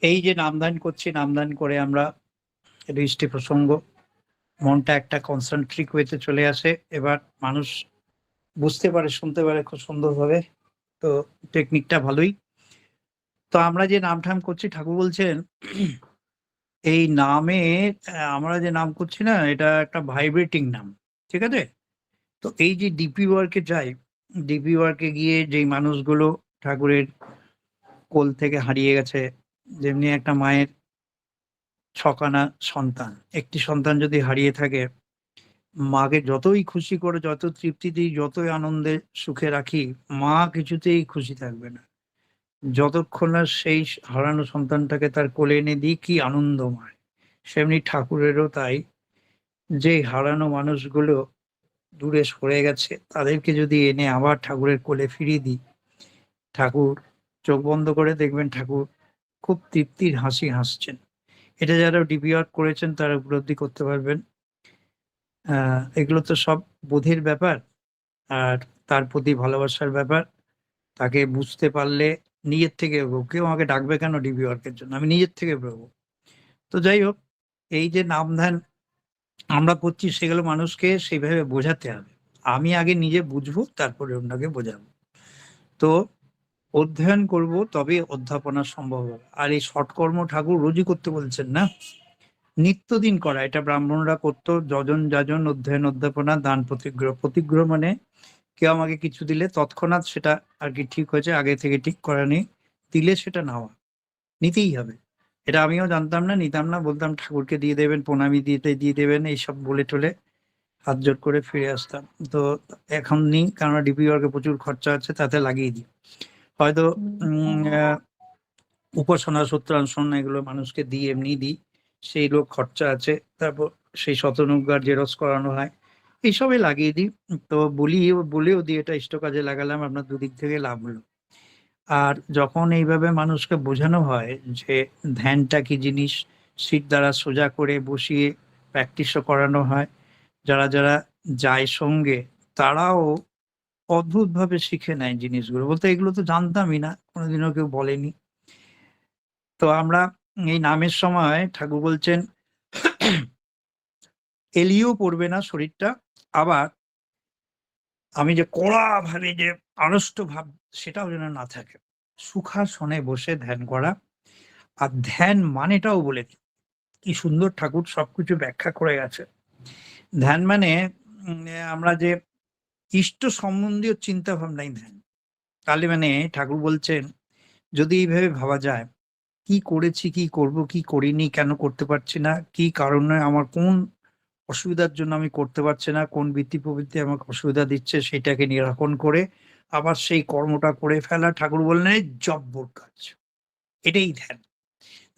এই যে নামদান করছি, নামদান করে আমরা দৃষ্টি প্রসঙ্গ, মনটা একটা কনসেন্ট্রিক ওয়েতে চলে আসে। এবার মানুষ বুঝতে পারে, শুনতে পারে খুব সুন্দরভাবে। তো টেকনিকটা ভালোই। তো আমরা যে নাম ঠাম করছি, ঠাকুর বলছেন এই নামে আমরা যে নাম করছি না, এটা একটা ভাইব্রেটিং নাম, ঠিক আছে? তো এই যে ডিপি ওয়ার্কে যাই, ডিপি ওয়ার্কে গিয়ে যেই মানুষগুলো ঠাকুরের কোল থেকে হারিয়ে গেছে, যেমনি একটা মায়ের ছখানা সন্তান, একটি সন্তান যদি হারিয়ে থাকে, মাকে যতই খুশি করে, যত তৃপ্তি দিই, যতই আনন্দে সুখে রাখি, মা কিছুতেই খুশি থাকবে না যতক্ষণ না সেই হারানো সন্তানটাকে তার কোলে এনে দিই। কি আনন্দময়! সেমনি ঠাকুরেরও তাই, যে হারানো মানুষগুলো দূরে সরে গেছে, তাদেরকে যদি এনে আবার ঠাকুরের কোলে ফিরিয়ে দিই, ঠাকুর চোখ বন্ধ করে দেখবেন ঠাকুর খুব তৃপ্তির হাসি হাসছেন। এটা যারা ডিপি ওয়ার্ক করেছেন তারা উপলব্ধি করতে পারবেন। এগুলো তো সব বোধের ব্যাপার, আর তার প্রতি ভালোবাসার ব্যাপার। তাকে বুঝতে পারলে নিজের থেকে এগোবো। কেউ আমাকে ডাকবে কেন ডিবি ওয়ার্কের জন্য, আমি নিজের থেকে বেরোবো। তো যাই হোক, এই যে নাম ধ্যান আমরা করছি, সেগুলো মানুষকে সেইভাবে বোঝাতে হবে। আমি আগে নিজে বুঝবো, তারপরে অন্যকে বোঝাবো। তো অধ্যয়ন করব, তবে অধ্যাপনা সম্ভব হবে। আর এই সৎকর্ম ঠাকুর রোজই করতে বলছেন না, নিত্যদিন করা। এটা ব্রাহ্মণরা করতো, যজন যাজন অধ্যয়ন অধ্যাপনা দান প্রতিগ্রহ। প্রতিগ্রহ মানে কেউ আমাকে কিছু দিলে তৎক্ষণাৎ সেটা আর কি ঠিক হয়েছে, আগে থেকে ঠিক করা নেই, দিলে সেটা নেওয়া, নিতেই হবে। এটা আমিও জানতাম না, নিতাম না, বলতাম ঠাকুরকে দিয়ে দেবেন, প্রণামী দিতে দিয়ে দেবেন, এইসব বলে টলে হাত জোর করে ফিরে আসতাম। তো এখন নিই, কারণ ডিপি ওয়ার্কে প্রচুর খরচা আছে, তাতে লাগিয়ে দিই। হয়তো উপাসনা সূত্রাংশন এগুলো মানুষকে দিই, এমনি দিই, সেই লোক খরচা আছে। তারপর সেই শতনুজ্ঞার জেরক্স করানো হয়, এইসবই লাগিয়ে দিই। তো বলেও দিই এটা ইষ্ট কাজে লাগালাম, আপনার দুদিক থেকে লাভ হলো। আর যখন এইভাবে মানুষকে বোঝানো হয় যে ধ্যানটা কি জিনিস, সিট দ্বারা সোজা করে বসিয়ে প্র্যাকটিসও করানো হয়, যারা যারা যায় সঙ্গে, তারাও অদ্ভুতভাবে শিখে নেয় জিনিসগুলো। বলতে এগুলো তো জানতামই না, কোনোদিনও কেউ বলেনি। তো আমরা এই নামের সময় ঠাকুর বলছেন এলিয়েও পড়বে না শরীরটা। আবার আমি যে কড়া ভাবে যে আড়ষ্ট ভাব, সেটাও যেন না থাকে। সুখাসনে বসে ধ্যান করা। আর ধ্যান মানেটাও বলে দিই, কি সুন্দর ঠাকুর সবকিছু ব্যাখ্যা করে গেছে। ধ্যান মানে আমরা যে ইষ্ট সম্বন্ধীয় চিন্তা ভাবনাই ধ্যান। তাহলে মানে ঠাকুর বলছেন, যদি এইভাবে ভাবা যায়, কি করেছি, কি করব, কি করিনি, কেন করতে পারছি না, কি কারণে আমার কোন অসুবিধার জন্য আমি করতে পারছি না, কোন বৃত্তি প্রবৃত্তি আমাকে অসুবিধা দিচ্ছে, সেটাকে নিরাকরণ করে আবার সেই কর্মটা করে ফেলা। ঠাকুর বললেন এই জব্বর কাজ, এটাই ধ্যান।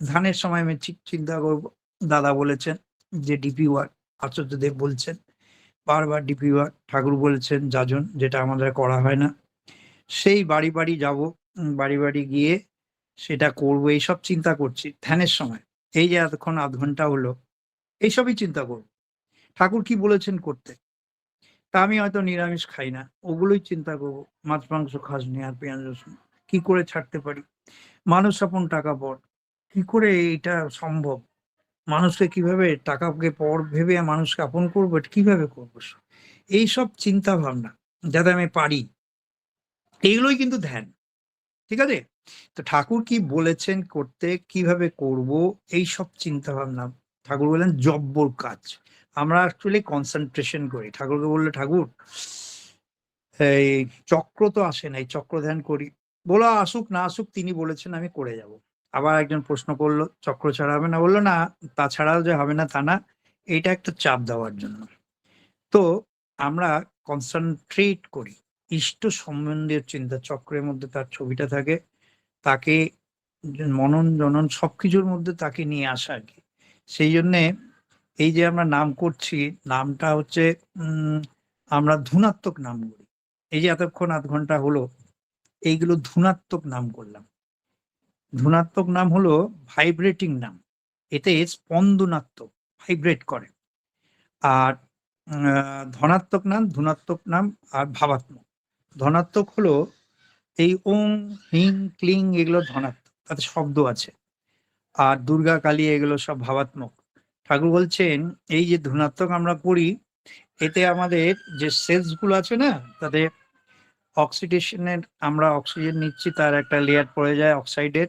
ধ্যানের সময় আমি ঠিক চিন্তা করবো, দাদা বলেছেন যে ডিপি ওয়ার্ক, আচার্যদেব বলছেন বারবার ডিপি ওয়ার্ক, ঠাকুর বলেছেন যাজন, যেটা আমাদের করা হয় না। সেই বাড়ি বাড়ি যাব, বাড়ি বাড়ি গিয়ে সেটা করবো, এইসব চিন্তা করছি ধ্যানের সময়। এই যে এতক্ষণ আধ ঘন্টা হলো, এইসবই চিন্তা করবো ঠাকুর কি বলেছেন করতে। তা আমি হয়তো নিরামিষ খাই না, ওগুলোই চিন্তা করবো। মাছ মাংস খাসনি, আর পেঁয়াজ রসুন কি করে ছাড়তে পারি। মানুষ আপন টাকা পর, কি করে এটা সম্ভব? মানুষকে কিভাবে টাকাকে পর ভেবে মানুষকে আপন করবো, এটা কিভাবে করবো? এইসব চিন্তা ভাবনা যাতে আমি পারি, এইগুলোই কিন্তু ধ্যান, ঠিক আছে? তো ঠাকুর কি বলেছেন করতে, কিভাবে করব, এইসব চিন্তা ভাবনা। ঠাকুর বললেন জব্বর কাজ। আমরা অ্যাকচুয়ালি কনসেন্ট্রেশন করি। ঠাকুরকে বললে, ঠাকুর এই চক্র তো আসে না, এই চক্র ধ্যান করি। বলো আসুক না আসুক, তিনি বলেছেন আমি করে যাব। আবার একজন প্রশ্ন করলো, চক্র ছাড়া হবে না? বললো না, তাছাড়াও যে হবে না তা না, এটা একটা চাপ দেওয়ার জন্য। তো আমরা কনসেন্ট্রেট করি, ইষ্ট সম্বন্ধীয় চিন্তা চক্রের মধ্যে তার ছবিটা থাকে, তাকে মনন জনন সবকিছুর মধ্যে তাকে নিয়ে আসা আর কি। সেই জন্যে এই যে আমরা নাম করছি, নামটা হচ্ছে আমরা ধুনাত্মক নাম করি। এই যে এতক্ষণ আধ ঘন্টা হলো, এইগুলো ধুনাত্মক নাম করলাম। ধুনাত্মক নাম হলো ভাইব্রেটিং নাম, এতে স্পন্দনাত্মক, ভাইব্রেট করে। আর ধনাত্মক নাম, ধনাত্মক নাম, আর ভাবাত্মক। ধনাত্মক হলো এই ওং, হিং, ক্লিং, এগুলো ধনাত্মক, তাতে শব্দ আছে। আর দুর্গা কালী এগুলো সব ভাবাত্মক। ঠাকুর বলছেন এই যে ধনাত্মক আমরা করি, এতে আমাদের যে সেলস গুলো আছে না, তাদের অক্সিডেশনের, আমরা অক্সিজেন নিচ্ছি, তার একটা লেয়ার পড়ে যায় অক্সাইডের,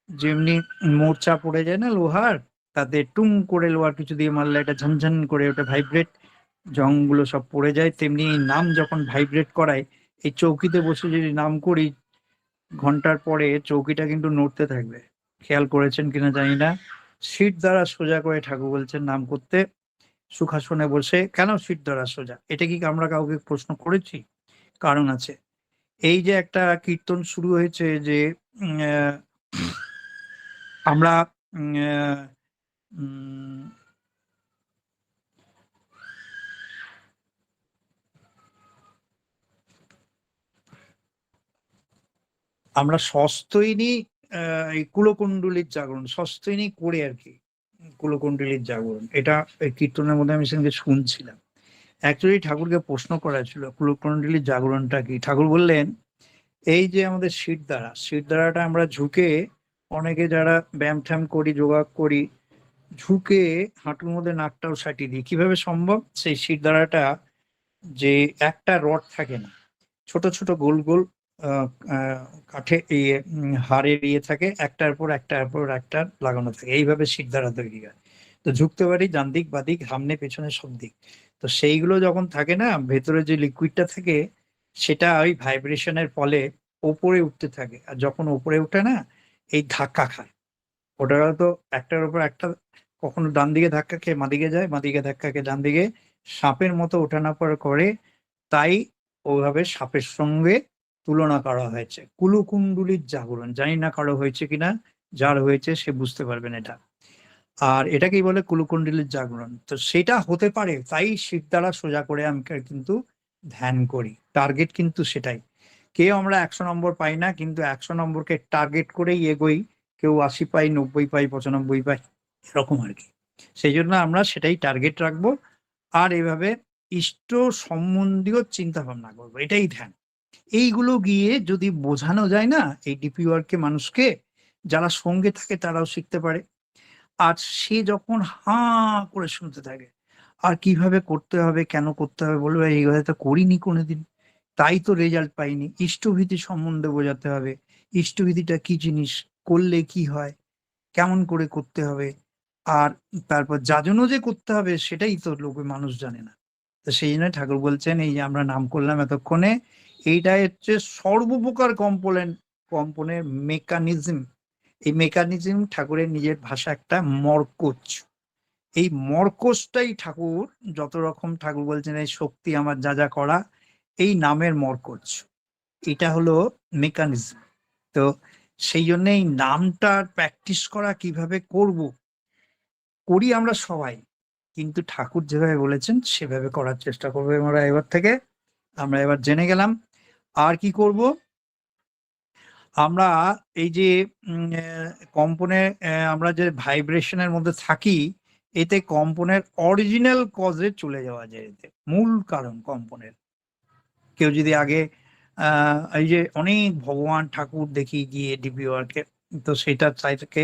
যেমনি মোর্চা পড়ে যায় না লোহার, তাতে টুং করে লোহার কিছু দিয়ে মারলে একটা ঝনঝন করে ওটা ভাইব্রেট, জংগুলো সব পড়ে যায়, তেমনি এই নাম যখন ভাইব্রেট করায়, এই চৌকিতে বসে যদি নাম করি, ঘন্টার পরে চৌকিটা কিন্তু নড়তে থাকবে। খেয়াল করেছেন কিনা জানি না। সিট দ্বারা সোজা করে ঠাকুর বলছেন নাম করতে, সুখাসনে বসে। কেন সিট দ্বারা সোজা? এটা কি আমরা কাউকে প্রশ্ন করেছি? কারণ আছে। এই যে একটা কীর্তন শুরু হয়েছে যে আমরা আমরা সস্তৈনী এই কুলকুণ্ডলীর জাগরণ, সস্তৈনী করে আর কি, কুলকুণ্ডলীর জাগরণ, এটা এই কীর্তনের মধ্যে আমি সেদিনকে শুনছিলাম। অ্যাকচুয়ালি ঠাকুরকে প্রশ্ন করা ছিল কুলকুণ্ডলীর জাগরণটা কি। ঠাকুর বললেন এই যে আমাদের শিরদাঁড়াটা আমরা ঝুঁকে, অনেকে যারা ব্যায়াম ঠ্যাম করি, যোগা করি, ঝুঁকে হাঁটুর মধ্যে নাকটাও সাটিয়ে দিই। কিভাবে সম্ভব? সেই শিরদাঁড়াটা, যে একটা রড থাকে না, ছোট ছোট গোল গোল কাঠে ইয়ে হাড়ের ইয়ে থাকে, একটার পর একটা লাগানো থাকে, এইভাবে শিরদাঁড়া তৈরি হয়। তো ঝুঁকতে পারি ডান দিক বাদিক, সামনে পেছনে সব দিক। তো সেইগুলো যখন থাকে না, ভেতরে যে লিকুইডটা থাকে, সেটা ওই ভাইব্রেশনের ফলে ওপরে উঠতে থাকে, আর যখন ওপরে উঠে না, এই ধাক্কা খায়। ওটা তো একটার উপর একটা, কখনো ডান দিকে ধাক্কা খেয়ে মাদিকে যায়, মাদিকে ধাক্কা খেয়ে ডান দিকে, সাপের মতো ওঠানামা করে। তাই ওভাবে সাপের সঙ্গে তুলনা করা হয়েছে। কুলকুণ্ডলীর জাগরণ, জানি না কারো হয়েছে কিনা, যার হয়েছে সে বুঝতে পারবেন এটা। আর এটাকেই বলে কুলকুণ্ডলীর জাগরণ। তো সেটা হতে পারে, তাই শির দ্বারা সোজা করে আমি কিন্তু ধ্যান করি। টার্গেট কিন্তু সেটাই। কেউ আমরা 100 নম্বর পাই না, কিন্তু 100 নম্বরকে টার্গেট করেই এগোই। কেউ 80 পাই, 90 পাই, 95 পাই, এরকম আর কি। সেই জন্য আমরা সেটাই টার্গেট রাখবো, আর এভাবে ইষ্ট সম্বন্ধীয় চিন্তা ভাবনা করবো, এটাই ধ্যান। এইগুলো গিয়ে যদি বোঝানো যায় না এই ডিপি ওয়ার্ককে মানুষকে, যারা সঙ্গে থাকে তারাও শিখতে পারে। আর সে যখন হাঁ করে শুনতে থাকে, আর কিভাবে করতে হবে, কেন করতে হবে, বলবে এই কথা তো করিনি কোনোদিন, তাই তো রেজাল্ট পাইনি। ইষ্টভীতি সম্বন্ধে বোঝাতে হবে, ইষ্টভীতিটা কি জিনিস, করলে কি হয়, কেমন করে করতে হবে, আর তারপর যাজনও যে করতে হবে সেটাই তো লোকে মানুষ জানে না। তো সেই জন্য ঠাকুর বলছেন এই যে আমরা নাম করলাম এতক্ষণে, এইটা হচ্ছে সর্বপ্রকার কম্পনের মেকানিজম। এই মেকানিজম ঠাকুরের নিজের ভাষা একটা মর্কজ। এই মর্কজটাই ঠাকুর, যত রকম ঠাকুর বলছেন এই শক্তি আমার যা যা করা, এই নামের মর্কজ, এটা হলো মেকানিজম। তো সেই জন্য এই নামটা প্র্যাকটিস করা কিভাবে করব, করি আমরা সবাই, কিন্তু ঠাকুর যেভাবে বলেছেন সেভাবে করার চেষ্টা করবো আমরা এবার থেকে। আমরা এবার জেনে গেলাম। আর কি করব আমরা, এই যে কম্পনে, আমরা যে ভাইব্রেশনের মধ্যে থাকি, এতে কম্পনের অরিজিনাল কজে চলে যাওয়া যায়, এতে মূল কারণ কম্পনের। কেউ যদি আগে এই যে অনেক ভগবান ঠাকুর দেখি গিয়ে ডিপি ওয়ার্কে, তো সেটা তাকে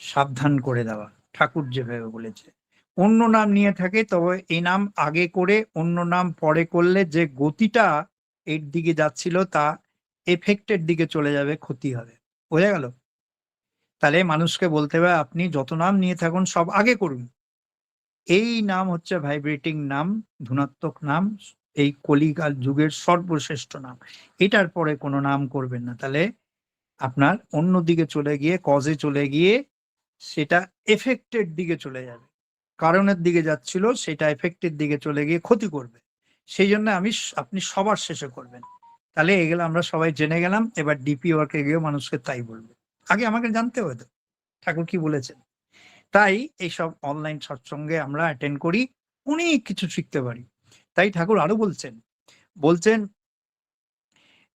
সাবধান করে দেওয়া, ঠাকুর যেভাবে বলেছে। অন্য নাম নিয়ে থাকে, তবে এই নাম আগে করে অন্য নাম পরে করলে যে গতিটা এর দিকে যাচ্ছিল তা এফেক্টের দিকে চলে যাবে, ক্ষতি হবে। বোঝা গেল? তাহলে মানুষকে বলতে হবে আপনি যত নাম নিয়ে থাকুন সব আগে করুন। এই নাম হচ্ছে ভাইব্রেটিং নাম, ধনাত্মক নাম, এই কলিকাল যুগের সর্বশ্রেষ্ঠ নাম। এটার পরে কোনো নাম করবেন না, তাহলে আপনার অন্যদিকে চলে গিয়ে, কজে চলে গিয়ে সেটা এফেক্টের দিকে চলে যাবে। কারণের দিকে যাচ্ছিল সেটা এফেক্টের দিকে চলে গিয়ে ক্ষতি করবে। সেই জন্য আপনি সবার শেষে করবেন। তাহলে এগুলো আমরা সবাই জেনে গেলাম। এবার ডিপি ওয়ার্কে গিয়েও মানুষকে তাই বলবো। আগে আমাকে জানতে হতো ঠাকুর কি বলেছেন। তাই এইসব অনলাইন সৎসঙ্গে আমরা অ্যাটেন্ড করি, অনেক কিছু শিখতে পারি। তাই ঠাকুর আরো বলছেন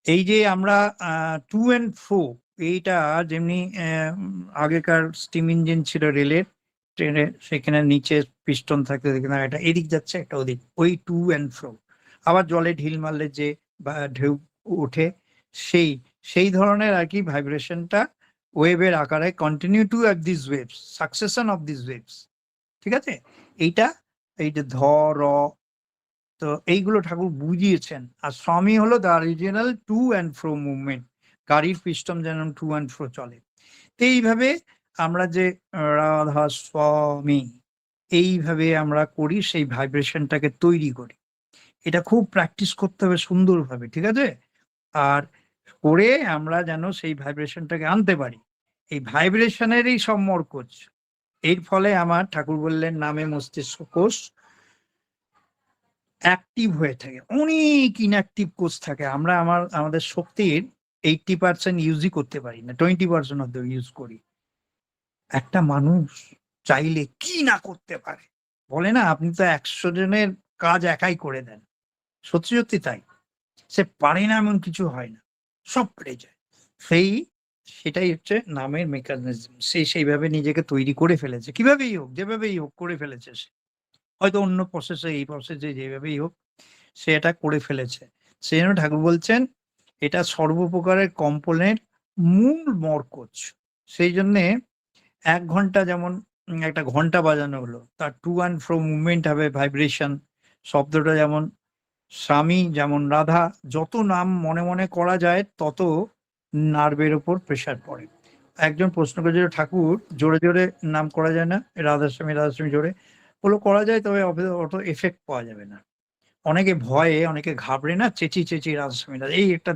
এই যে আমরা টু অ্যান্ড ফ্রো, এইটা যেমনি আগেকার স্টিম ইঞ্জিন ছিল রেলের, ট্রেনে, সেখানে নিচে পিস্টন থাকতে, সেখানে একটা এদিক যাচ্ছে একটা ওদিক, ওই টু অ্যান্ড ফ্রো। আবার জলে ঢিল মারলে যে ঢেউ ওঠে, সেই সেই ধরনের আর কি ভাইব্রেশনটা ওয়েভের আকারে continue to at this waves, succession of this waves. ঠিক আছে, এইটা এই যে ধ র, তো এইগুলো ঠাকুর বুঝিয়েছেন। আর স্বামী হলো the original to and fro movement, গাড়ির পিস্টন যেন টু অ্যান্ড ফ্রো চলে। তো এইভাবে আমরা যে রাধা স্বামী এইভাবে আমরা করি, সেই ভাইব্রেশনটাকে তৈরি করি। এটা খুব প্র্যাকটিস করতে হবে সুন্দরভাবে, ঠিক আছে? আর করে আমরা যেন সেই ভাইব্রেশনটাকে আনতে পারি। এই ভাইব্রেশনেরই সব মরকজ। এর ফলে আমার ঠাকুর বললেন নামে মস্তিষ্ক কোষ অ্যাক্টিভ হয়ে থাকে। অনেক ইনঅ্যাক্টিভ কোষ থাকে। আমরা আমাদের শক্তির 80% ইউজই করতে পারি না, 20% অফ দ্য ইউজ করি। একটা মানুষ চাইলে কি না করতে পারে, বলে না আপনি তো 100 জনের কাজ একাই করে দেন। সত্যি সত্যি তাই। সে পারে না এমন কিছু হয় না, সব পেরে যায়। সেটাই হচ্ছে নামের মেকানিজম। সে সেইভাবে নিজেকে তৈরি করে ফেলেছে, কিভাবেই হোক, যেভাবেই হোক করে ফেলেছে সে। হয়তো অন্য প্রসেসে, এই প্রসেসে, যেভাবেই হোক সে এটা করে ফেলেছে। সেই জন্য ঠাকুর বলছেন এটা সর্বপ্রকারের কম্পোনেন্ট, মূল মরকজ। সেই জন্যে ১ ঘন্টা যেমন একটা ঘন্টা বাজানো হলো, তার টু অ্যান্ড ফ্রো মুভমেন্ট হবে, ভাইব্রেশন। শব্দটা যেমন স্বামী, যেমন রাধা, যত নাম মনে মনে করা যায় তত নার্ভের ওপর প্রেশার পড়ে। একজন প্রশ্ন করেছিল, ঠাকুর জোরে জোরে নাম করা যায় না, রাধাস্বামী রাধাস্বামী জোরে? বললো করা যায়, তবে অত এফেক্ট পাওয়া যাবে না। অনেকে ভয়ে, অনেকে ঘাবড়ে না চেঁচিয়ে চেঁচিয়ে রাধাস্বামী রাধা, এই একটা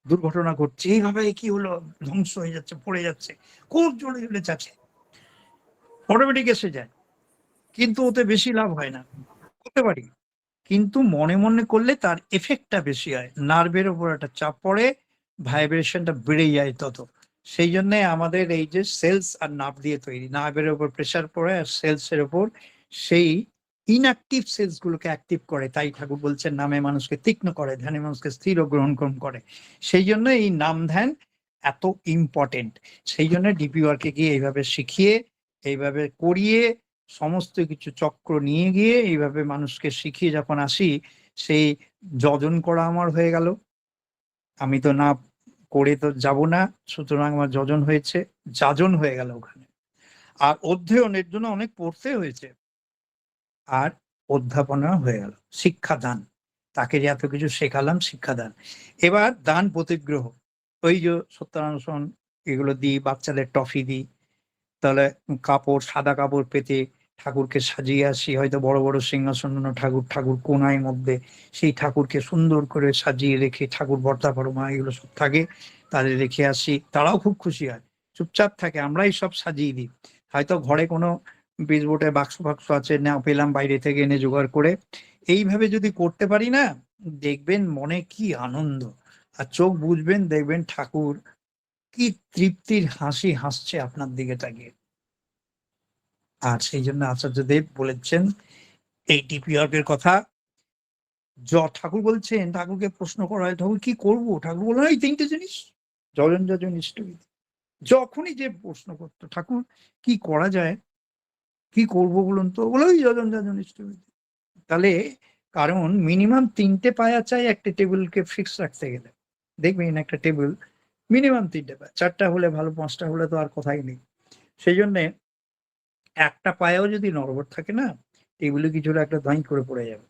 দুর্ঘটনা ঘটছে, এইভাবে কি হলো, ধ্বংস হয়ে যাচ্ছে, পড়ে যাচ্ছে, খুব জোরে জোরে চাচ্ছে, অটোমেটিক এসে যায়, কিন্তু ওতে বেশি লাভ হয় না। করতে পারি, কিন্তু মনে মনে করলে তার এফেক্টটা বেশি হয়, নার্ভের উপর একটা চাপ পড়ে, ভাইব্রেশনটা বেড়ে যায় তত। সেই জন্য আমাদের এই যে সেলস আর নার্ভ দিয়ে তৈরি, নার্ভের উপর প্রেশার পড়ে আর সেলস এর উপর সেই ইনঅ্যাক্টিভ সেলস গুলোকে অ্যাক্টিভ করে। তাই ঠাকুর বলছেন নামে মানুষকে তীক্ষ্ণ করে, ধ্যানে মানুষকে স্থির ও গ্রহণ করে। সেই জন্য এই নাম ধ্যান এত ইম্পর্টেন্ট। সেই জন্য ডিপি ওয়ার্কে গিয়ে এইভাবে শিখিয়ে, এইভাবে করিয়ে, সমস্ত কিছু চক্র নিয়ে গিয়ে এইভাবে মানুষকে শিখিয়ে যখন আসি, সেই যজন করা আমার হয়ে গেল। আমি তো না করে তো যাব না, সুতরাং আমার যজন হয়েছে, যাজন হয়ে গেল ওখানে। আর অধ্যয়নের জন্য অনেক পড়তে হয়েছে, আর অধ্যাপনা হয়ে গেল, শিক্ষাদান। তাকে যে এত কিছু শেখালাম, শিক্ষাদান। এবার দান প্রতিগ্রহ, ওই যে সত্যানুসরণ এগুলো দিই, বাচ্চাদের টফি দিই, তাহলে কাপড়, সাদা কাপড় পেতে ঠাকুরকে সাজিয়ে আসি। হয়তো বড় বড় সিংহাসন ঠাকুর, ঠাকুর কোনায় মধ্যে সেই ঠাকুরকে সুন্দর করে সাজিয়ে রেখে, ঠাকুর বর্তা পরমা এগুলো সব থাকে, তাদের রেখে আসি, তারাও খুব খুশি হয়, চুপচাপ থাকে, আমরাই সব সাজিয়ে দিই। হয়তো ঘরে কোনো বীজবোটে বাক্স ফাক্স আছে, না পেলাম বাইরে থেকে এনে জোগাড় করে। এইভাবে যদি করতে পারি না, দেখবেন মনে কি আনন্দ, আর চোখ বুঝবেন, দেখবেন ঠাকুর কি তৃপ্তির হাসি হাসছে আপনার দিকে তাকিয়ে। আর সেই জন্য আচার্যদেব বলেছেন এই ডিপি ওয়ার্কের কথা। ঠাকুর বলছেন, ঠাকুরকে প্রশ্ন করা হয় ঠাকুর কি করবো, ঠাকুর বললেন এই 3টে জিনিস, যজন যজন ইষ্টবিধি। যখনই যে প্রশ্ন করতো ঠাকুর কি করা যায়, কি করবো বলুন তো, বলে ওই যজন যজন ইষ্টবিধি। তাহলে কারণ মিনিমাম 3টে পায়া চাই একটা টেবিলকে ফিক্স রাখতে গেলে। দেখবেন একটা টেবিল মিনিমাম 3টে পায়া, 4টা হলে ভালো, 5টা হলে তো আর কথাই নেই। সেই জন্যে একটা পায়েও যদি নড়বড় থাকে না, টেবিলে কিছু একটা দাঁই করে পড়ে যাবে,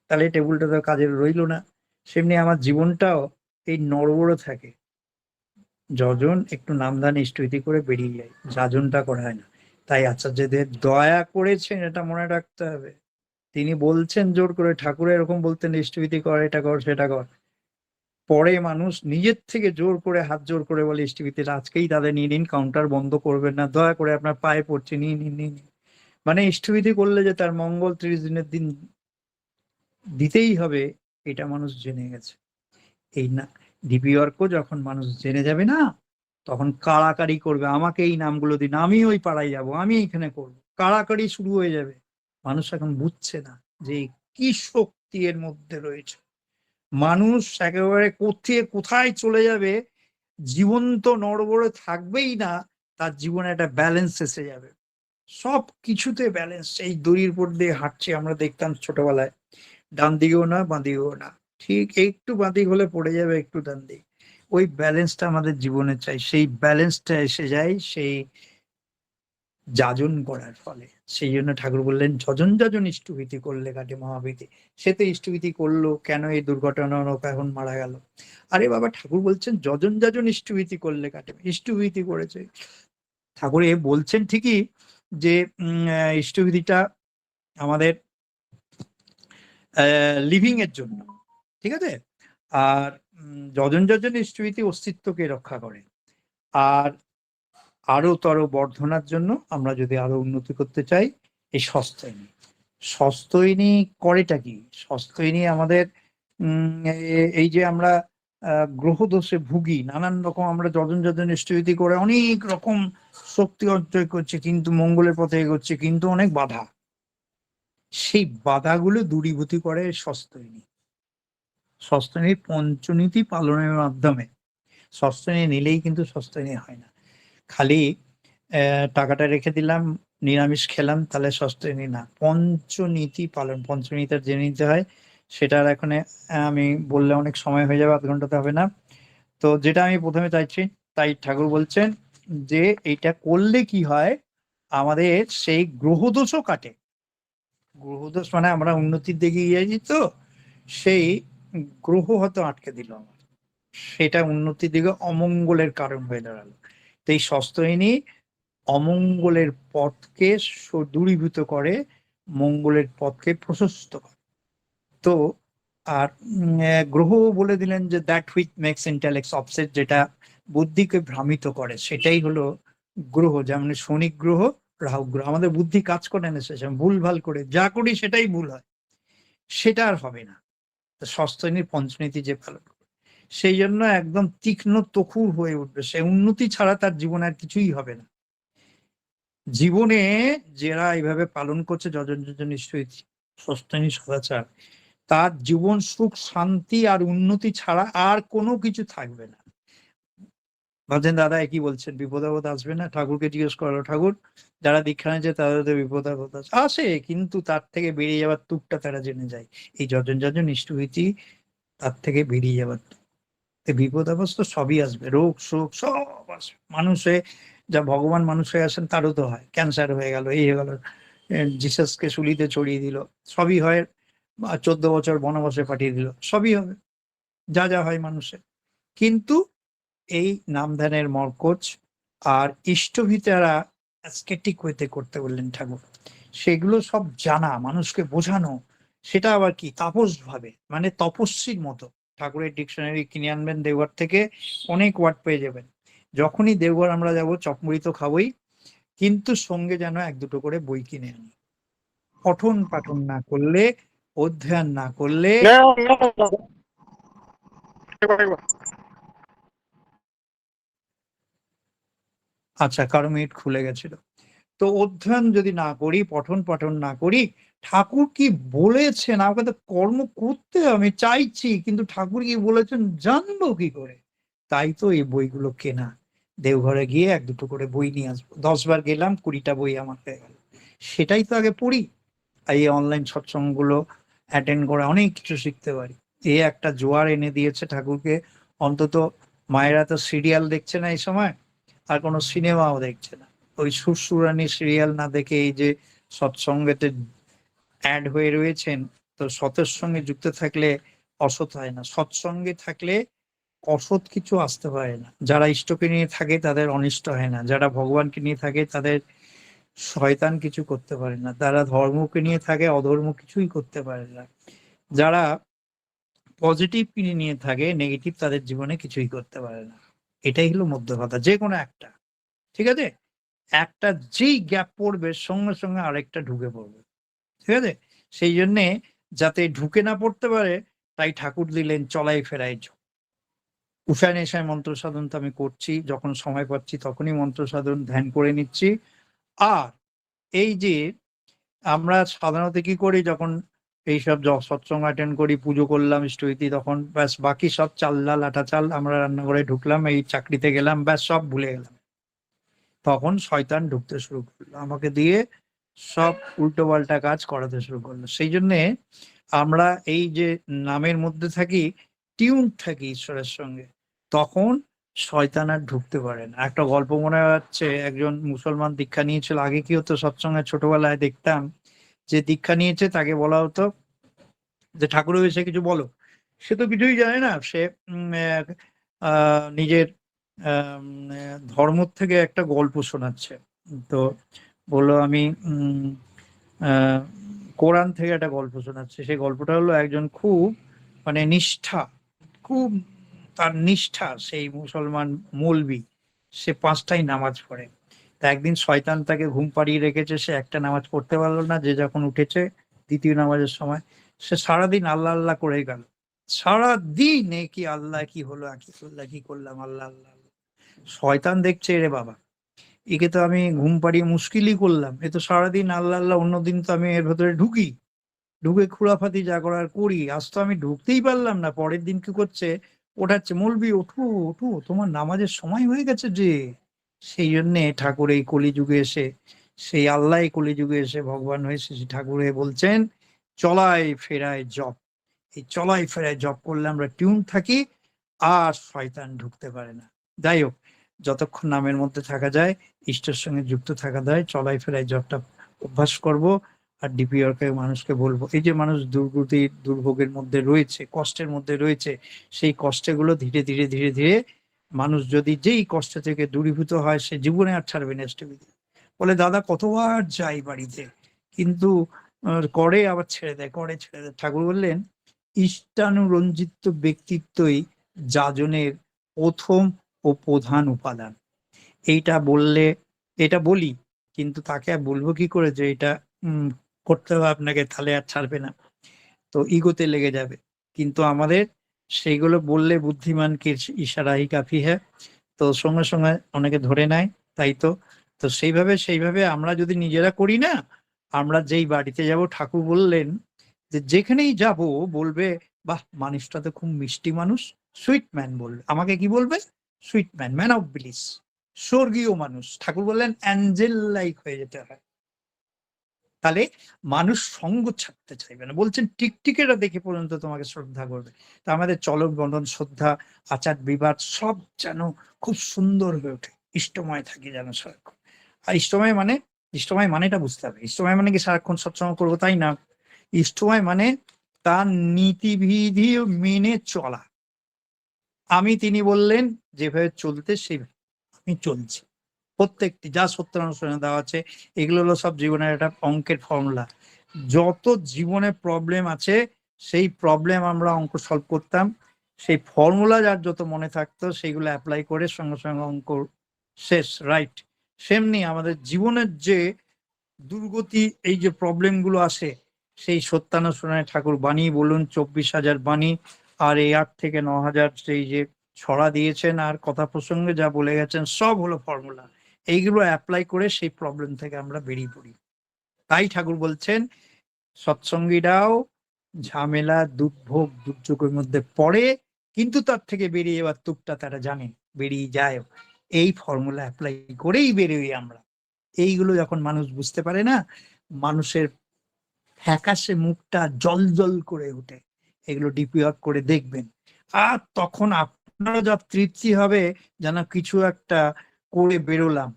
তাহলে টেবিলটা তো কাজের রইল না। সেমনি আমার জীবনটাও এই নড়বড়ে থাকে, যজন একটু নামদান ইষ্টভীতি করে বেরিয়ে যায়, যাজনটা করা হয় না। তাই আচার্যদের দয়া করেছেন, এটা মনে রাখতে হবে। তিনি বলছেন জোর করে, ঠাকুর এরকম বলতেন ইষ্টভীতি কর, এটা কর, সেটা কর। পরে মানুষ নিজের থেকে জোর করে, হাত জোর করে বলে ইষ্টভীতিটা আজকেই তাদের নিয়ে নিন, কাউন্টার বন্ধ করবেন না, দয়া করে আপনার পায়ে পড়ছে, নিয়ে নিন, নিন। মানে ইষ্টবিধি করলে যে তার মঙ্গল 30 দিনের দিন দিতেই হবে, এটা মানুষ জেনে গেছে। এই না ডিপি ওয়ার্কও যখন মানুষ জেনে যাবে না, তখন কাড়াকাড়ি করবে, আমাকে এই নামগুলো দিন, আমি ওই পাড়ায় যাব, আমি এইখানে করব, কাড়াকাড়ি শুরু হয়ে যাবে। মানুষ এখন বুঝছে না যে কি শক্তি এর মধ্যে রয়েছে। মানুষ একেবারে কোথায় চলে যাবে, জীবন তো নড়বড়ে থাকবেই না, তার জীবনে একটা ব্যালেন্স এসে যাবে। সব কিছুতে ব্যালেন্স। এই দড়ির উপর দিয়ে হাঁটছি, আমরা দেখতাম ছোটবেলায়, ডান দিকেও না বাঁ দিকেও না, ঠিক একটু বাঁ দিক হলে পড়ে যাবে, একটু ডান দিক। ওই ব্যালেন্সটা আমাদের জীবনে চাই। সেই ব্যালেন্সটা এসে যায় সেই যাজন করার ফলে। সেই জন্য ঠাকুর বললেন, "যজন যজন ইষ্টভীতি করলে কাটে মহাভীতি।" সে তো ইষ্টভীতি করলো, কেন এই দুর্ঘটনা হোক এখন মারা গেল? আরে বাবা, ঠাকুর বলছেন যজন যজন ইষ্টভীতি করলে কাটে। ইষ্টভীতি করেছে। ঠাকুর এ বলছেন ঠিকই যে ইষ্টভীতিটা আমাদের লিভিং এর জন্য। ঠিক আছে? আর যজন যজন ইষ্টভীতি অস্তিত্বকে রক্ষা করে। আর আরো তর বর্ধনার জন্য আমরা যদি আরো উন্নতি করতে চাই, এই সস্তায়নী। সস্তায়নী করেটা কি? সস্তায়নী আমাদের এই যে আমরা গ্রহ দোষে ভুগি, নানান রকম আমরা যজন যজন ইষ্টভীতি করে অনেক রকম শক্তি অর্জন করছি, কিন্তু মঙ্গলের পথে এগোচ্ছি, কিন্তু অনেক বাধা। সেই বাধাগুলো দূরীভূতি করে সস্তায়নী। সস্তায়নী পঞ্চনীতি পালনের মাধ্যমে। সস্তায়নী নিলেই কিন্তু সস্তায়নী হয় না। খালি টাকাটা রেখে দিলাম, নিরামিষ খেলাম, তাহলে সস্তায়নী না। পঞ্চনীতি পালন, পঞ্চনীতিটা জেনে নিতে হয়। সেটা আর এখন আমি বললে অনেক সময় হয়ে যাবে, ০.৫ ঘন্টাতে হবে না। তো যেটা আমি প্রথমে চাইছি, তাই ঠাকুর বলছেন যে এইটা করলে কি হয়, আমাদের সেই গ্রহদোষও কাটে। গ্রহদোষ মানে আমরা উন্নতির দিকে যাচ্ছি, তো সেই গ্রহ হয়তো আটকে দিল আমার, সেটা উন্নতির দিকে অমঙ্গলের কারণ হয়ে দাঁড়ালো। তো এই সস্তায়নী অমঙ্গলের পথকে দূরীভূত করে, মঙ্গলের পথকে প্রশস্ত করে। তো আর গ্রহ বলে দিলেন যে দ্যাট হুইচ মেক্স ইন্টেলেক্ট অবসেট, যেটা বুদ্ধিকে ভ্রামিত করে, সেটাই হলো গ্রহ। যেমন শনি গ্রহ, রাহু গ্রহ। আমাদের বুদ্ধি কাজ করে না, শেষে ভুল ভাল করে যা করি সেটাই ভুল হয়, সেটা আর হবে না। সস্তায়নীর পঞ্চনীতি যে পালন করে, সেই জন্য একদম তীক্ষ্ণ তখুর হয়ে উঠবে। সে উন্নতি ছাড়া তার জীবনে আর কিছুই হবে না। জীবনে যারা এইভাবে পালন করছে যজন যজন ইষ্টভীতি, সস্তায়নী সদাচার, তার জীবন সুখ শান্তি আর উন্নতি ছাড়া আর কোনো কিছু থাকবে না। ভাবছেন দাদা কি বলছেন, বিপদ আপদ আসবে না? ঠাকুরকে জিজ্ঞেস করো, ঠাকুর যারা দীক্ষা নিয়েছে তাদের তো বিপদ আপদ আসে, কিন্তু তার থেকে বেরিয়ে যাওয়ার তুকটা তারা জেনে যায়। এই যজন যজন ইষ্টভীতি তার থেকে বেরিয়ে যাওয়ার তুক। বিপদ আপদ তো সবই আসবে, রোগ শোক সব আসবে। মানুষে যা ভগবান মানুষ হয়ে আসেন তারও তো হয়, ক্যান্সার হয়ে গেল, এই হয়ে গেল, জিসাসকে শুলিতে চড়িয়ে দিল, সবই হয়। 14 বছর বনবাসে পাঠিয়ে দিল, সবই হবে, যা যা হয় মানুষের। কিন্তু এই নাম ধ্যানের মরকজ আর ইষ্টভীতারা অ্যাসকেটিক ওয়েতে করতে বললেন ঠাকুর, সেগুলো সব জানা, মানুষকে বোঝানো, সেটা আবার কি তাপস ভাবে, মানে তপস্বীর মতো। ঠাকুরের ডিকশনারি কিনে আনবেন দেওঘর থেকে, অনেক ওয়ার্ড পেয়ে যাবেন। যখনই দেওঘর আমরা যাব, চপমুড়ি তো খাবোই, কিন্তু সঙ্গে যেন ১-২টো করে বই কিনে আনি। পঠন পাঠন না করলে, অধ্যয়ন না করলে। আচ্ছা, কারো মিনিট খুলে গেছিল। তো অধ্যয়ন যদি না করি, পঠন পাঠন না করি, ঠাকুর কি বলেছেন আমাকে তো কর্ম করতে হবে, আমি চাইছি, কিন্তু ঠাকুর কি বলেছেন জানবো কি করে? তাই তো এই বইগুলো কেনা। দেওঘরে গিয়ে ১-২টো করে বই নিয়ে আসবো। ১০ বার গেলাম, ২০টা বই আমার হয়ে গেল। সেটাই তো আগে পড়ি। এই অনলাইন সৎসঙ্গগুলো অ্যাটেন্ড করে অনেক কিছু শিখতে পারি। এ একটা জোয়ার এনে দিয়েছে ঠাকুরকে। অন্তত মায়েরা তো সিরিয়াল দেখছে না এই সময়, আর কোনো সিনেমাও দেখছে না। ওই সুরসুরানি সিরিয়াল না দেখে এই যে সৎসঙ্গেতে অ্যাড হয়ে রয়েছেন, তো সতের সঙ্গে যুক্ত থাকলে অসৎ হয় না, সৎসঙ্গে থাকলে অসৎ কিছু আসতে পারে না। যারা ইষ্টকে নিয়ে থাকে তাদের অনিষ্ট হয় না, যারা ভগবানকে নিয়ে থাকে তাদের শয়তান কিছু করতে পারে না, যারা ধর্মকে নিয়ে থাকে অধর্ম কিছুই করতে পারে না, যারা পজিটিভ নিয়ে থাকে নেগেটিভ তাদের জীবনে কিছুই করতে পারে না। এটাই হলো মধ্য কথা, যে কোনো একটা। ঠিক আছে? একটা যেই গ্যাপ পড়বে সঙ্গে সঙ্গে আরেকটা ঢুকে পড়বে। ঠিক আছে? সেই জন্যে যাতে ঢুকে না পড়তে পারে, তাই ঠাকুর দিলেন চলাই ফেরাই যোগ। উষায় নেশায় মন্ত্র সাধন তো আমি করছি, যখন সময় পাচ্ছি তখনই মন্ত্র সাধন ধ্যান করে নিচ্ছি। আর এই যে আমরা সাধারণত কি করি, যখন এইসব সৎসঙ্গ অ্যাটেন্ড করি, পুজো করলাম, ইষ্টভীতি, তখন ব্যাস বাকি সব চাল ডাল আটা চাল, আমরা রান্নাঘরে ঢুকলাম, এই চাকরিতে গেলাম, ব্যাস সব ভুলে গেলাম। তখন শয়তান ঢুকতে শুরু করলো, আমাকে দিয়ে সব উল্টো পাল্টা কাজ করাতে শুরু করলো। সেই জন্যে আমরা এই যে নামের মধ্যে থাকি, টিউন থাকি ঈশ্বরের সঙ্গে, তখন শয়তান আর ঢুকতে পারে না। একটা গল্প মনে হচ্ছে, একজন মুসলমান দীক্ষা নিয়েছিল। আগে কি হতো, সৎসঙ্গে ছোটবেলায় দেখতাম যে দীক্ষা নিয়েছে তাকে বলা হতো যে ঠাকুর এসে কিছু বলো। সে তো কিছুই জানে না। সে নিজের ধর্ম থেকে একটা গল্প শোনাচ্ছে। তো বললো আমি আহ, কোরআন থেকে একটা গল্প শোনাচ্ছে। সেই গল্পটা হলো একজন খুব মানে নিষ্ঠা, খুব তার নিষ্ঠা, সেই মুসলমান মৌলবি, সে 5টাই নামাজ পড়ে। তা একদিন শয়তান তাকে ঘুম পাড়িয়ে রেখেছে, সে একটা নামাজ পড়তে পারলো না। যে যখন উঠেছে দ্বিতীয় নামাজের সময়, সে সারাদিন আল্লাহ আল্লাহ করে গেল। সারাদিন এ কি আল্লাহ কি হলো, কি করলাম কি করলাম, আল্লাহ আল্লাহ আল্লাহ। শয়তান দেখছে, রে বাবা, একে তো আমি ঘুম পাড়িয়ে মুশকিলই করলাম, এ তো সারাদিন আল্লাহ আল্লাহ, অন্যদিন তো আমি এর ভেতরে ঢুকি, ঢুকে খুড়াফাতি যা করার করি, আজ তো আমি ঢুকতেই পারলাম না। পরের দিন কি করছে, ওঠাচ্ছে, মলবি ওঠো ওঠো, তোমার নামাজের সময় হয়ে গেছে যে। সেই জন্যে ঠাকুর এই কলিযুগে এসে, সেই আল্লাহ এই কলিযুগে এসে ভগবান হয়েছে, ঠাকুর হয়ে বলছেন চলায় ফেরায় জপ। এই চলাই ফেরায় জপ করলে আমরা টিউন থাকি, আর শয়তান ঢুকতে পারে না। যাই হোক, যতক্ষণ নামের মধ্যে থাকা যায়, ইষ্টের সঙ্গে যুক্ত থাকা যায়, চলাই ফেরায় জপটা অভ্যাস করব। আর ডিপিআরকে মানুষকে বলবো, এই যে মানুষ দুর্গতি দুর্ভোগের মধ্যে রয়েছে, কষ্টের মধ্যে রয়েছে, সেই কষ্টগুলো ধীরে ধীরে ধীরে ধীরে মানুষ যদি যেই কষ্ট থেকে দূরীভূত হয়, সে জীবনে আর ছাড়বে না এসটিভিতে। বলে দাদা কতবার যাই বাড়িতে, কিন্তু করে আবার ছেড়ে দেয়, করে ছেড়ে দেয়। ঠাকুর বললেন ইষ্টানুরঞ্জিত ব্যক্তিত্বই যাজনের প্রথম ও প্রধান উপাদান। এইটা বললে, এটা বলি, কিন্তু তাকে আর বলবো কি করে যে এটা করতে হবে আপনাকে, তাহলে আর ছাড়বে না, তো ইগোতে লেগে যাবে। কিন্তু আমাদের সেইগুলো বললে বুদ্ধিমানকে ইশারাই কাফি হ্যাঁ, তো সঙ্গে সঙ্গে অনেকে ধরে নেয়। তাই তো, তো সেইভাবে আমরা যদি নিজেরা করি না, আমরা যেই বাড়িতে যাব, ঠাকুর বললেন যে যেখানেই যাব বলবে বাহ মানুষটা তো খুব মিষ্টি মানুষ, সুইট ম্যান বলবে। আমাকে কি বলবে? Sweet man, man of bliss, স্বর্গীয় মানুষ। ঠাকুর বললেন অ্যাঞ্জেল লাইক হয়ে যেতে হয়। তাহলে মানুষ সঙ্গ ছাড়তে চাইবে না। বলছেন টিকটিকেরা দেখে পর্যন্ত তোমাকে শ্রদ্ধা করবে। তা আমাদের চলক বন্ধন, শ্রদ্ধা, আচার বিবাদ সব যেন খুব সুন্দর হয়ে ওঠে, ইষ্টময় থাকি যেন সারাক্ষণ। আর ইষ্টময় মানেটা বুঝতে হবে। ইষ্টময় মানে কি সারাক্ষণ সৎসঙ্গ করবো তাই না। ইষ্টময় মানে তার নীতিবিধি মেনে চলা। তিনি বললেন যেভাবে চলতে, সেভাবে আমি চলছি। প্রত্যেকটি যা সত্যানুষ্ঠানে দেওয়া আছে, এগুলো হলো সব জীবনের একটা অঙ্কের ফর্মুলা। যত জীবনে প্রবলেম আছে, সেই প্রবলেম আমরা অঙ্ক সলভ করতাম, সেই ফর্মুলা যার যত মনে থাকতো সেইগুলো অ্যাপ্লাই করে সঙ্গে সঙ্গে অঙ্ক শেষ, রাইট। সেমনি আমাদের জীবনের যে দুর্গতি, এই যে প্রবলেম গুলো আসে, সেই সত্যানুষ্ঠানে ঠাকুর বাণী বলুন, 24,000 বাণী, আর এই 8 থেকে 9,000 সেই যে ছড়া দিয়েছেন, আর কথা প্রসঙ্গে যা বলে গেছেন, সব হলো ফর্মুলা। এইগুলো অ্যাপ্লাই করে সেই প্রবলেম থেকে আমরা বেরিয়ে পড়ি। তাই ঠাকুর বলছেন সৎসঙ্গীরাও ঝামেলা দুর্ভোগ দুর্যোগের মধ্যে পড়ে, কিন্তু তার থেকে বেরিয়ে যাওয়ার তুকটা তারা জানে, বেরিয়ে যায়। এই ফর্মুলা অ্যাপ্লাই করেই বেরোই আমরা। এইগুলো যখন মানুষ বুঝতে পারে না, মানুষের ফ্যাকাশে মুখটা জল জল করে ওঠে। এগুলো ডিপি ওয়ার্ক করে দেখবেন। আর তখন আপনারা যা তৃপ্তি হবে, যেন কিছু একটা করে বেরোলাম,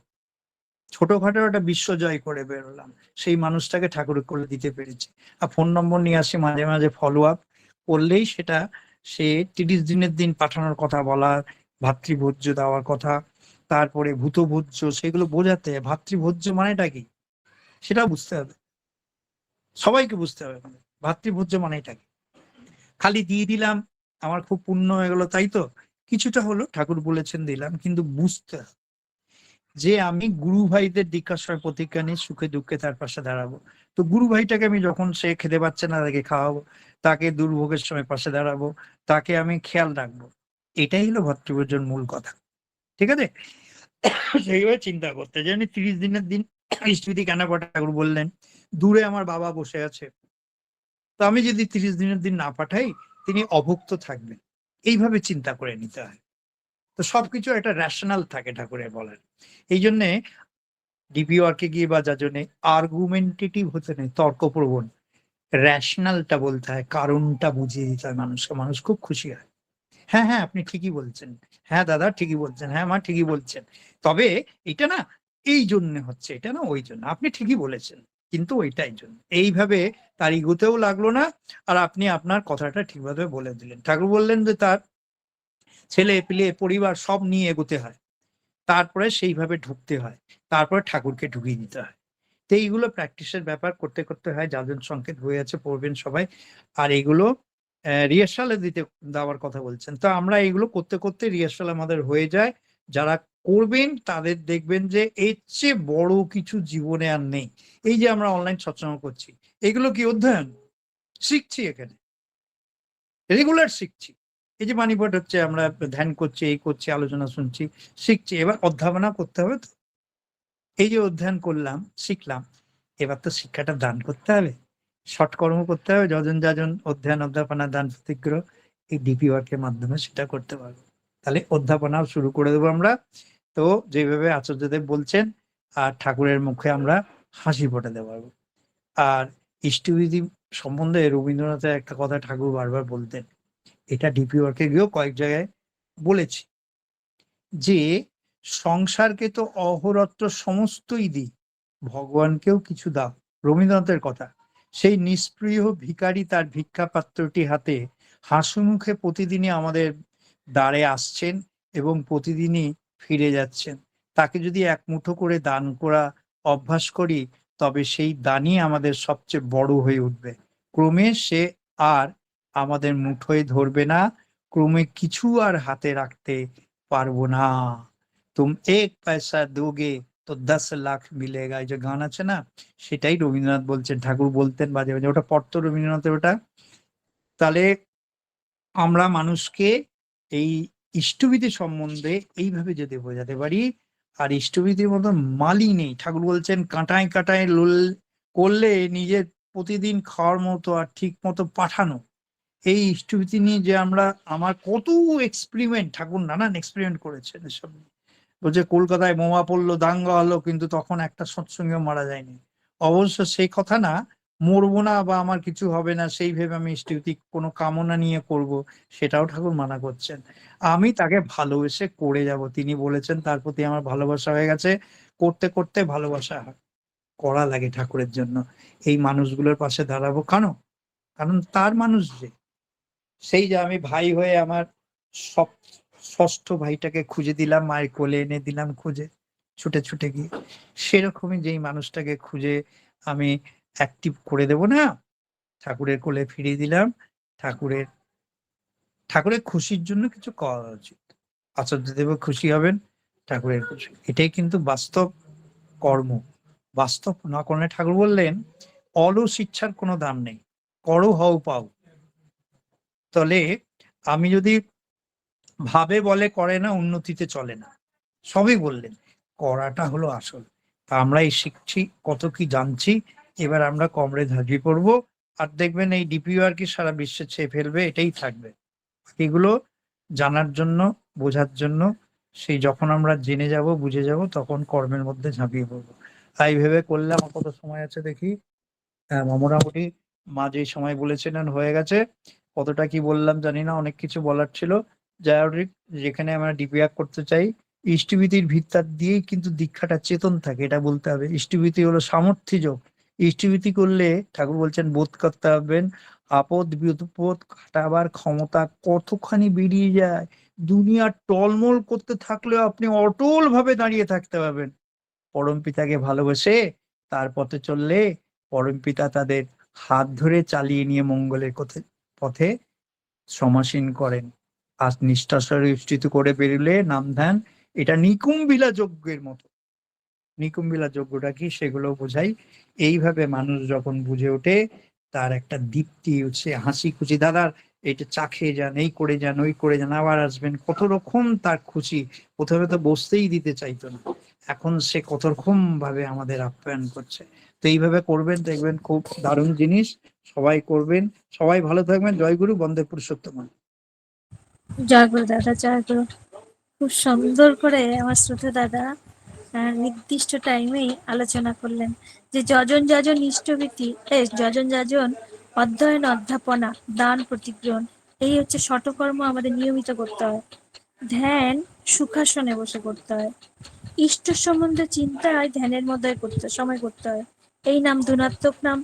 ছোটখাটো একটা বিশ্বজয় করে বেরোলাম, সেই মানুষটাকে ঠাকুরের কোলে দিতে পেরেছি। আর ফোন নম্বর নিয়ে আসি, মাঝে মাঝে ফলো আপ করলেই সেটা, সে 30 দিনের দিন পাঠানোর কথা বলা, ভাতৃভোজ্য দেওয়ার কথা, তারপরে ভূতভোজ্য, সেগুলো বোঝাতে। ভাতৃভোজ্য মানেটা কি সেটা বুঝতে হবে, সবাইকে বুঝতে হবে। ভাতৃভোজ্য মানেটা কি? খালি দিয়ে দিলাম, আমার খুব পুণ্য হয়ে গেল, তাই তো? কিছুটা হলো ঠাকুর বলেছেন দিলাম, কিন্তু বুঝতে হবে যে আমি গুরু ভাইদের দীক্ষাশ্রয় প্রতিজ্ঞা নিয়ে সুখে দুঃখে তার পাশে দাঁড়াবো। তো গুরু ভাইটাকে আমি যখন সে খেতে পাচ্ছে না, তাকে খাওয়াবো, তাকে দুর্ভোগের সময় পাশে দাঁড়াবো, তাকে আমি খেয়াল রাখবো। এটাই হলো ভতৃভোজ্যের মূল কথা। ঠিক আছে? সেইভাবে চিন্তা করতে জানি। 30 দিনের দিন স্মৃতি কেন করে ঠাকুর বললেন, দূরে আমার বাবা বসে আছে, তো আমি যদি 30 দিনের দিন না পাঠাই, তিনি অভুক্ত থাকবেন। এইভাবে চিন্তা করে নিতে হয়। তো সবকিছু একটা রেশনাল থাকে ঠাকুরের বলেন। এই জন্যে ডিপি ওয়ার্কে গিয়ে বা যাজনে আর্গুমেন্টেটিভ হতে নেই, তর্কপ্রবণ। রেশনালটা বলতে হয়, কারণটা বুঝিয়ে দিতে হয় মানুষকে, মানুষ খুব খুশি হয়। হ্যাঁ, হ্যাঁ, আপনি ঠিকই বলছেন। হ্যাঁ, দাদা ঠিকই বলছেন। হ্যাঁ, মা ঠিকই বলছেন। তবে এটা না এই জন্যে হচ্ছে, এটা না ওই জন্য। আপনি ঠিকই বলেছেন। কিন্তু ওইটাই জন্য। এইভাবে তার ইগোতেও লাগলো না। আর আপনি আপনার কথাটা ঠিকভাবে বলে দিলেন। ঠাকুর বললেন যে তার ছেলে-পেলে, পরিবার সব নিয়ে এগোতে হয়। তারপরে সেইভাবে ঢুকতে হয়। তারপরে ঠাকুরকে ঢুকিয়ে দিতে হয়। তো এইগুলো প্র্যাকটিসের ব্যাপার করতে, করতে হয়। যাজন সংকেত হয়ে আছে পড়বেন সবাই। আর এগুলো রিহার্সাল এ দেওয়ার কথা বলছেন। তো আমরা এগুলো করতে, করতে রিহার্সাল আমাদের হয়ে যায়। যারা করবেন তাদের দেখবেন যে এর চেয়ে বড় কিছু জীবনে আর নেই। এই যে আমরা অনলাইন সৎসঙ্গ করছি। এগুলো কি অধ্যয়ন? শিখছি এখানে। রেগুলার শিখছি। এই যে বাণীপাঠ হচ্ছে আমরা ধ্যান করছি, এই করছি, আলোচনা শুনছি, শিখছি। এবার অধ্যাপনা করতে হবে তো। এই যে অধ্যয়ন করলাম, শিখলাম, এবার তো শিক্ষাটা দান করতে হবে। সৎকর্ম করতে হবে। যজন, যাজন অধ্যয়ন, অধ্যাপনা, দান, প্রতিগ্রহ এই ডিপি ওয়ার্ক এর মাধ্যমে সেটা করতে পারবো। তাহলে অধ্যাপনাও শুরু করে দেবো আমরা। তো যেভাবে আচার্যদেব বলছেন আর ঠাকুরের মুখে আমরা হাসি ফোটাতে পারবো। আর ইষ্টবিধি সম্বন্ধে রবীন্দ্রনাথের একটা কথা ঠাকুর বারবার বলতেন। এটা ডিপি ওয়ার্কে গিয়েও কয়েক জায়গায় বলেছি। যে সংসারকে তো অহোরাত্র সমস্তই দিই, ভগবানকেও কিছু দাও। রবীন্দ্রনাথের কথা। সেই নিষ্প্রিয় ভিখারি তার ভিক্ষা পাত্রটি হাতে হাসিমুখে প্রতিদিনই আমাদের দ্বারে আসছেন এবং প্রতিদিনই ফিরে যাচ্ছেন। তাকে যদি এক মুঠো করে দান করা অভ্যাস করি, তবে সেই দানই আমাদের সবচেয়ে বড় হয়ে উঠবে। ক্রমে সে আর আমাদের মুঠোয় ধরবে না, ক্রমে কিছু আর হাতে রাখতে পারবো না। তুম এক পয়সা দোগে তো 10 লাখ মিলেগা। এই যে গান আছে না, সেটাই রবীন্দ্রনাথ বলছেন, ঠাকুর বলতেন মাঝে মাঝে। ওটা পড়তো রবীন্দ্রনাথের ওটা। তাহলে আমরা মানুষকে এই ইষ্টবিধি সম্বন্ধে এইভাবে যদি বোঝাতে পারি, আর ইষ্টবিধির মতন মালই নেই। ঠাকুর বলছেন কাঁটায় কাঁটায় লোল করলে নিজের প্রতিদিন খাওয়ার মতো আর ঠিক মতো পাঠানো। এই ইষ্টবিধি নিয়ে যে আমরা আমার কত এক্সপেরিমেন্ট, ঠাকুর নানান এক্সপেরিমেন্ট করেছেন এসব নিয়ে। বলছে কলকাতায় বোমা পড়লো, দাঙ্গা হলো, কিন্তু তখন একটা সৎসঙ্গেও মারা যায়নি। অবশ্য সেই কথা না, মরবো না বা আমার কিছু হবে না সেই ভেবে আমি ইষ্টবিধি কোনো কামনা নিয়ে করব, সেটাও ঠাকুর মানা করছেন। আমি তাকে ভালোবেসে করে যাব। তিনি বলেছেন তার প্রতি আমার ভালোবাসা হয়ে গেছে। করতে করতে ভালোবাসা হয়। করা লাগে ঠাকুরের জন্য। এই মানুষগুলোর পাশে দাঁড়াবো কেন? কারণ তার মানুষ যে। সেই যে আমি ভাই হয়ে আমার সব ষষ্ঠ ভাইটাকে খুঁজে দিলাম, মায়ের কোলে এনে দিলাম খুঁজে, ছুটে ছুটে গিয়ে। সেরকমই যেই মানুষটাকে খুঁজে আমি অ্যাক্টিভ করে দেব না, ঠাকুরের কোলে ফিরিয়ে দিলাম। ঠাকুরের ঠাকুরের খুশির জন্য কিছু করা উচিত। আচার্যদেবও খুশি হবেন, ঠাকুরের খুশি। এটাই কিন্তু বাস্তব কর্ম। বাস্তব না করলে ঠাকুর বললেন, অলস ইচ্ছার কোনো দাম নেই। করো হও পাও। তলে আমি যদি ভাবে বলে করে না, উন্নতিতে চলে না। সবই বললেন। করাটা হলো আসল। তা আমরাই শিখছি, কত কি জানছি। এবার আমরা কমরে ঝাঁপিয়ে পড়বো। আর দেখবেন এই ডিপিওয়ার কি সারা বিশ্বে ছেয়ে ফেলবে, এটাই থাকবে। এগুলো জানার জন্য, বোঝার জন্য, সেই যখন আমরা জেনে যাব, বুঝে যাব, তখন কর্মের মধ্যে ঝাঁপিয়ে পড়বো। তাই ভেবে করলে আমার কত সময় আছে দেখি। মোটামুটি মা যেই সময় বলেছিলেন হয়ে গেছে। কতটা কি বললাম জানি না, অনেক কিছু বলার ছিল। যাই হোক, যেখানে আমরা ডিপিআর করতে চাই, ইষ্টভীতির ভিত্তার দিয়েই কিন্তু দীক্ষাটা চেতন থাকে, এটা বলতে হবে। ইষ্টভীতি হলো সামর্থ্য যোগ। ইষ্টভীতি করলে ঠাকুর বলছেন বোধ করতে হবেন, আপদ বিপদ কাটাবার ক্ষমতা কতখানি বেরিয়ে যায়। দুনিয়া টলমল করতে থাকলেও আপনি অটল ভাবে দাঁড়িয়ে থাকতে পারবেন। পরম পিতাকে ভালোবেসে তার পথে চললে পরমপিতা তাদের হাত ধরে চালিয়ে নিয়ে মঙ্গলের পথে সমাসীন করেন। আজ নিষ্ঠাস্বরে উষ্ঠিত করে বেরুলে নাম ধ্যান, এটা নিকুম্বিলা যজ্ঞের মতো। নিকুম্বিলা যজ্ঞটা কি সেগুলো বোঝাই। এইভাবে মানুষ যখন বুঝে ওঠে, তার একটা দীপ্তি হচ্ছে, হাসি খুশি। দাদার এটা চা খেয়ে যান, এই করে যান, ওই করে যান, আবার আসবেন, কত রকম তার খুশি। প্রথমে তো বসতেই দিতে চাইতো না, এখন সে কত রকম ভাবে আমাদের আপ্যায়ন করছে। তো এইভাবে করবেন, দেখবেন খুব দারুণ জিনিস। সবাই করবেন। সবাই ভালো থাকবেন। জয়গুরু, বন্দে পুরুষোত্তম। জয় গুরু দাদা, জয় গুরু। খুব সুন্দর করে আমার শ্রদ্ধা দাদা নির্দিষ্ট টাইমেই আলোচনা করলেন যে যজন যজন ইষ্টভীতি, যজন যজন অধ্যয়ন, অধ্যাপনা, দান, প্রতিগ্রহণ এই হচ্ছে শটকর্ম আমাদের নিয়মিত করতে হয়। ধ্যান সুখাসনে বসে করতে হয়। ইষ্ট সম্বন্ধে চিন্তায় ধ্যানের মধ্যে সময় করতে হয়। এই নাম ধনাত্মক নাম।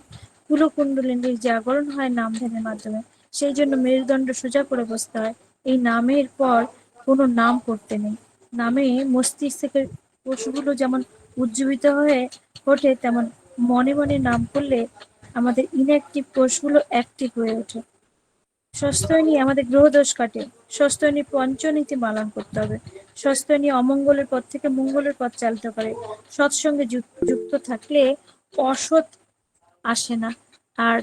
কুলকুণ্ডলিনীর জাগরণ হয় নাম ধ্যানের মাধ্যমে। সেই জন্য মেরুদণ্ড সোজা করে বসতে হয়। এই নামের পর কোনো নাম করতে নেই। নামে মস্তিষ্কের কোষগুলো যেমন উজ্জীবিত হয়ে ওঠে, তেমন মনে মনে নাম করলে আমাদের ইনঅ্যাক্টিভ কোষগুলো অ্যাক্টিভ হয়ে ওঠে। স্বস্ত্যয়নী আমাদের গ্রহদোষ কাটে। স্বস্ত্যয়নী পঞ্চনীতি পালন করতে হবে। স্বস্ত্যয়নী অমঙ্গলের পথ থেকে মঙ্গলের পথ চালিত করে। সৎসঙ্গে যুক্ত থাকলে অসৎ আসে না, আর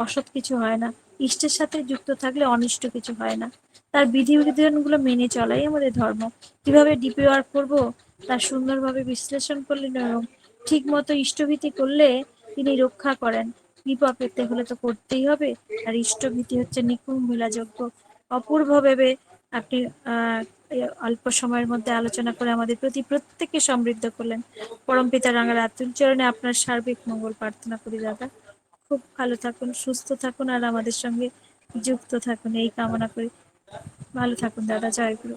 অসৎ কিছু হয় না। ইষ্টের সাথে যুক্ত থাকলে অনিষ্ট কিছু হয় না। তার বিধিবিধানগুলো মেনে চলাই আমাদের ধর্ম। কিভাবে ডিপি ওয়ার্ক করবো তার সুন্দরভাবে বিশ্লেষণ করলেন এবং ঠিক মতো ইষ্টভীতি করলে তিনি রক্ষা করেন। কৃপা পেতে হলে তো করতেই হবে। আর ইষ্টভীতি হচ্ছে নিকুম্ভিলা যজ্ঞ। অপূর্বভাবে আপনি এই অল্প সময়ের মধ্যে আলোচনা করে আমাদের প্রত্যেককে সমৃদ্ধ করলেন। পরমপিতা রাঙার আতুল চরণে আপনার সার্বিক মঙ্গল প্রার্থনা করি দাদা। খুব ভালো থাকুন, সুস্থ থাকুন, আর আমাদের সঙ্গে যুক্ত থাকুন এই কামনা করি। ভালো থাকুন দাদা। জয় গুরু।